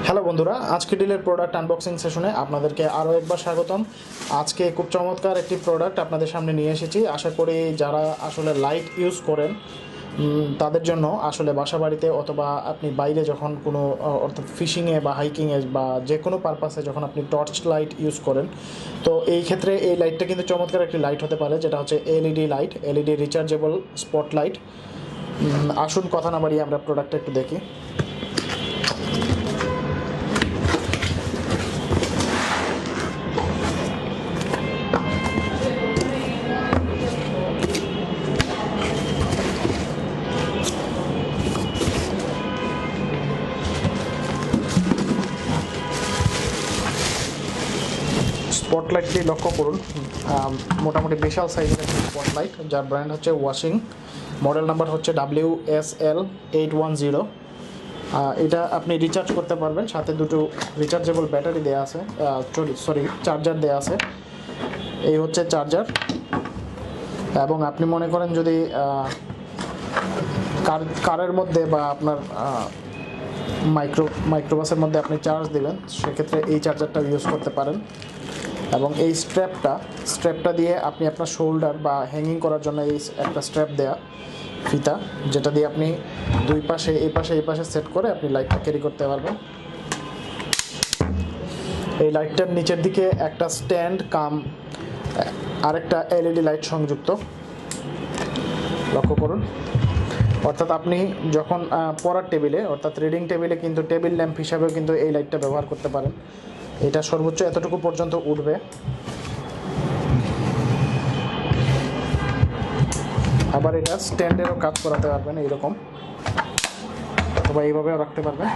Hello বন্ধুরা, আজকে ডিলের product unboxing সেশনে আপনাদেরকে আরও একবার স্বাগতম। আজকে খুব চমৎকার একটি প্রোডাক্ট আপনাদের সামনে নিয়ে এসেছি। আশা করি যারা আসলে লাইট ইউজ করেন তাদের জন্য আসলে বাসা বাড়িতে অথবা আপনি বাইরে যখন কোনো অর্থাৎ ফিশিংয়ে বা হাইকিংয়ে বা যে কোনো পারপাসে যখন আপনি টর্চ লাইট ইউজ করেন, তো এই ক্ষেত্রে এই লাইটটা কিন্তু চমৎকার একটি লাইট হতে পারে, যেটা হচ্ছে LED light, LED rechargeable spot light. আসুন কথা না বাড়িয়ে আমরা প্রোডাক্টটা একটু দেখি। স্পটলাইটটি লক্ষ্য করুন, মোটামুটি বিশাল সাইজের একটি স্পটলাইট, যার ব্র্যান্ড হচ্ছে ওয়াশিং, মডেল নাম্বার হচ্ছে WSL810। এটা আপনি রিচার্জ করতে পারবেন, সাথে দুটো রিচার্জেবল ব্যাটারি দেওয়া আছে, চার্জার দেওয়া আছে। এই হচ্ছে চার্জার। এবং আপনি মনে করেন যদি কারের মধ্যে বা আপনার মাইক্রোবাসের মধ্যে আপনি চার্জ দেবেন, সেক্ষেত্রে এই চার্জারটা ইউজ করতে পারেন। এবং এই স্ট্র্যাপটা দিয়ে আপনি আপনার শোল্ডার বা হ্যাঙ্গিং করার জন্য এই একটা স্ট্র্যাপ দেয়া ফিতা, যেটা দিয়ে আপনি দুই পাশে এই পাশে সেট করে আপনি লাইটটা ক্যারি করতে পারবেন। এই লাইটটার নিচের দিকে একটা স্ট্যান্ড কাম আরেকটা এলইডি লাইট সংযুক্ত, লক্ষ্য করুন। অর্থাৎ আপনি যখন পড়ার টেবিলে অর্থাৎ রিডিং টেবিলে কিন্তু টেবিল ল্যাম্প হিসাবেও কিন্তু এই লাইটটা ব্যবহার করতে পারেন। এটা সর্বোচ্চ এতটুকু পর্যন্ত উঠবে। আবার এটা স্ট্যান্ডেরও কাজ করাতে পারবেন এইরকম, অথবা এইভাবেও রাখতে পারবেন।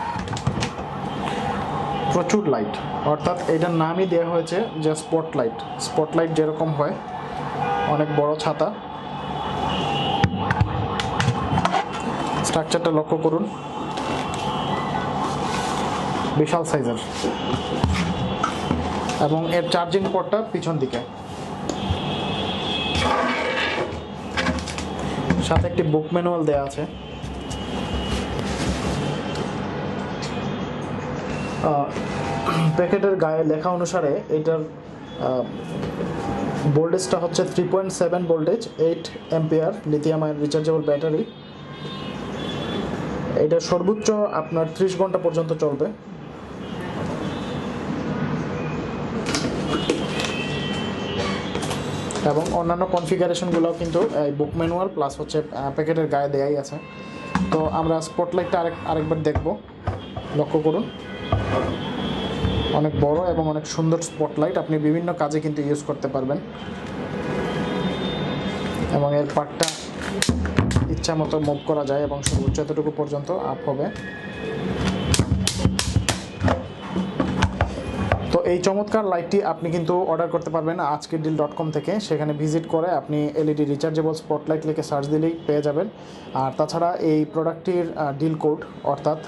প্রচুর লাইট, অর্থাৎ এটার নামই দেওয়া হয়েছে যে স্পটলাইট যেরকম হয়, অনেক বড় ছাতা। স্ট্রাকচারটা লক্ষ্য করুন, বিশাল সাইজের। এবং এর চার্জিং পোর্টটা পিছন দিকে, সাথে একটি বুক ম্যানুয়াল দেওয়া আছে। প্যাকেটের গায়ে লেখা অনুসারে এটার ভোল্টেজটা হচ্ছে 3.7 voltage, 8 ampere lithium ion rechargeable battery. এটা সর্বোচ্চ আপনার 30 ঘন্টা পর্যন্ত চলবে। এবং অন্যান্য কনফিগারেশনগুলোও কিন্তু এই বুক ম্যানুয়াল প্লাস হচ্ছে প্যাকেটের গায়ে দেয়াই আছে। তো আমরা স্পটলাইটটা আরেকবার দেখব। লক্ষ্য করুন, অনেক বড় এবং অনেক সুন্দর স্পটলাইট, আপনি বিভিন্ন কাজে কিন্তু ইউজ করতে পারবেন। এবং এর পার্টটা ইচ্ছা মতো মুভ করা যায় এবং সর্বোচ্চ এতটুকু পর্যন্ত আপ হবে। তো এই চমৎকার লাইটটি আপনি কিন্তু অর্ডার করতে পারবেন ajkerdeal.com থেকে। সেখানে ভিজিট করে আপনি এলইডি রিচার্জেবল স্পটলাইট লিখে সার্চ দিলেই পেয়ে যাবেন। আর তাছাড়া এই প্রোডাক্টটির ডিল কোড অর্থাৎ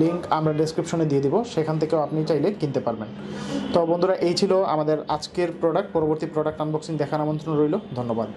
লিঙ্ক আমরা ডেসক্রিপশনে দিয়ে দিব, সেখান থেকেও আপনি চাইলে কিনতে পারবেন। তো বন্ধুরা, এই ছিল আমাদের আজকের প্রোডাক্ট। পরবর্তী প্রোডাক্ট আনবক্সিং দেখার আমন্ত্রণ রইল। ধন্যবাদ।